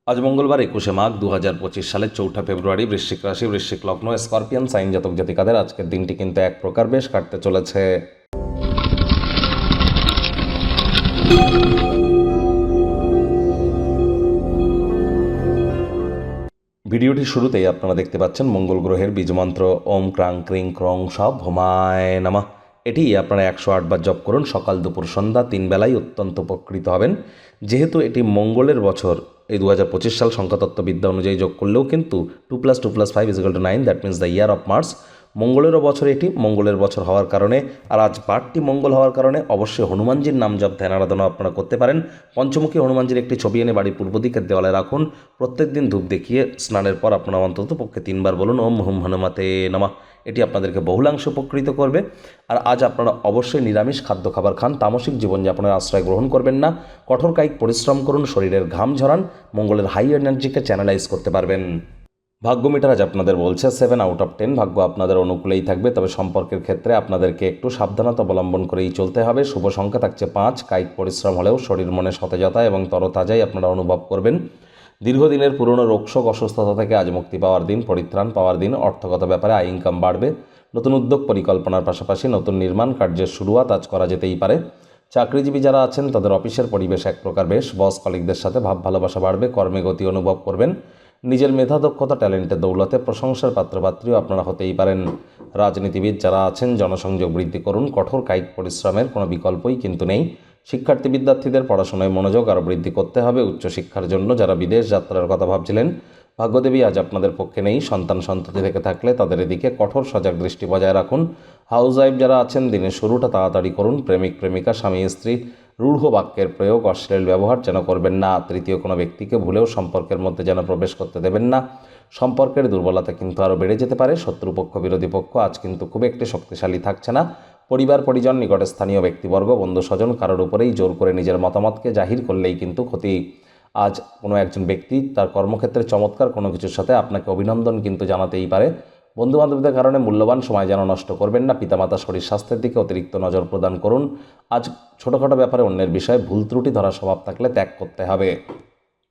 আজ মঙ্গলবার 21শে মাঘ 2025 সালের 4 ফেব্রুয়ারি। বৃশ্চিক রাশি, বৃশ্চিক লগ্ন, স্করপিয়ান সাইন জাতক জাতিকাদের আজকের দিনটি কিন্তু এক প্রকার বেশ কাটতে চলেছে। ভিডিওটি শুরুতেই আপনারা দেখতে পাচ্ছেন মঙ্গল গ্রহের বীজমন্ত্র ওম ক্রাং ক্রিং ক্রং সব হোমায় নমঃ। এটি আপনারা 108 বার জপ করুন, সকাল দুপুর সন্ধ্যা 3 বেলায় অত্যন্ত উপকৃত হবেন। যেহেতু এটি মঙ্গলের বছর, এই 2025 সাল সংখ্যাতত্ত্ববিদ্যা অনুযায়ী যোগ করলেও কিন্তু 2+2+5 = 9, that means the year of Mars. মঙ্গলেরও বছর, এটি মঙ্গলের বছর হওয়ার কারণে আর আজ বারটি মঙ্গল হওয়ার কারণে অবশ্যই হনুমানজির নাম জপ ধ্যান আরাধনা আপনারা করতে পারেন। পঞ্চমুখী হনুমানজির একটি ছবি এনে বাড়ির পূর্ব দিকের দেওয়ালে রাখুন। প্রত্যেক দিন ধূপ দেখিয়ে স্নানের পর আপনারা অন্তত পক্ষে 3 বার বলুন ওম হুম হনুমতে নমঃ। এটি আপনাদেরকে বহুলাংশে উপকৃত করবে। আর আজ আপনারা অবশ্যই নিরামিষ খাদ্য খাবার খান, তামসিক জীবনযাপনের আশ্রয় গ্রহণ করবেন না। কঠোর কায়িক পরিশ্রম করুন, শরীরের ঘাম ঝরান, মঙ্গলের হাই এনার্জিকে চ্যানেলাইজ করতে পারবেন। ভাগ্য মিটার আজ আপনাদের বলছে 7/10। ভাগ্য আপনাদের অনুকূলেই থাকবে, তবে সম্পর্কের ক্ষেত্রে আপনাদেরকে একটু সাবধানতা অবলম্বন করেই চলতে হবে। শুভ সংখ্যা থাকছে 5। কায়িক পরিশ্রম হলেও শরীর মনে সতেজতা এবং তরতাজাই আপনারা অনুভব করবেন। দীর্ঘদিনের পুরনো রোগশোক অসুস্থতা থেকে আজ মুক্তি পাওয়ার দিন, পরিত্রাণ পাওয়ার দিন। অর্থগত ব্যাপারে আয় ইনকাম বাড়বে। নতুন উদ্যোগ পরিকল্পনার পাশাপাশি নতুন নির্মাণ কার্যের শুরুয়াত আজ করা যেতেই পারে। চাকরিজীবী যারা আছেন তাদের অফিসের পরিবেশ এক প্রকার বেশ। বস কলিগদের সাথে ভাব ভালোবাসা বাড়বে, কর্মে গতি অনুভব করবেন। নিজের মেধা দক্ষতা ট্যালেন্টের দৌলতে প্রশংসার পাত্রপাত্রীও আপনারা হতেই পারেন। রাজনীতিবিদ যারা আছেন জনসংযোগ বৃদ্ধি করুন, কঠোর কায়িক পরিশ্রমের কোনো বিকল্পই কিন্তু নেই। শিক্ষার্থী বিদ্যার্থীদের পড়াশোনায় মনোযোগ আরও বৃদ্ধি করতে হবে। উচ্চশিক্ষার জন্য যারা বিদেশ যাত্রার কথা ভাবছিলেন, ভাগ্যদেবী আজ আপনাদের পক্ষে নেই। সন্তান সন্ততি থেকে থাকলে তাদের এদিকে কঠোর সজাগ দৃষ্টি বজায় রাখুন। হাউস ওয়াইফ যারা আছেন দিনের শুরুটা তাড়াতাড়ি করুন। প্রেমিক প্রেমিকা, স্বামী স্ত্রী রূঢ় বাক্যের প্রয়োগ, অশ্লীল ব্যবহার যেন করবেন না। তৃতীয় কোনো ব্যক্তিকে ভুলেও সম্পর্কের মধ্যে যেন প্রবেশ করতে দেবেন না। সম্পর্কের দুর্বলতা কিন্তু আরও বেড়ে যেতে পারে। শত্রুপক্ষ বিরোধী পক্ষ আজ কিন্তু খুব একটি শক্তিশালী থাকছে না। পরিবার পরিজন, নিকটে স্থানীয় ব্যক্তিবর্গ, বন্ধু স্বজন কারোর উপরেই জোর করে নিজের মতামতকে জাহির করলেই কিন্তু ক্ষতি। আজ কোনো একজন ব্যক্তি তার কর্মক্ষেত্রে চমৎকার কোনো কিছুর সাথে আপনাকে অভিনন্দন কিন্তু জানাতেই পারে। বন্ধুবান্ধবদের কারণে মূল্যবান সময় যেন নষ্ট করবেন না। পিতামাতা শরীর স্বাস্থ্যের দিকে অতিরিক্ত নজর প্রদান করুন। আজ ছোটোখাটো ব্যাপারে অন্যের বিষয়ে ভুল ত্রুটি ধরার স্বভাব থাকলে ত্যাগ করতে হবে।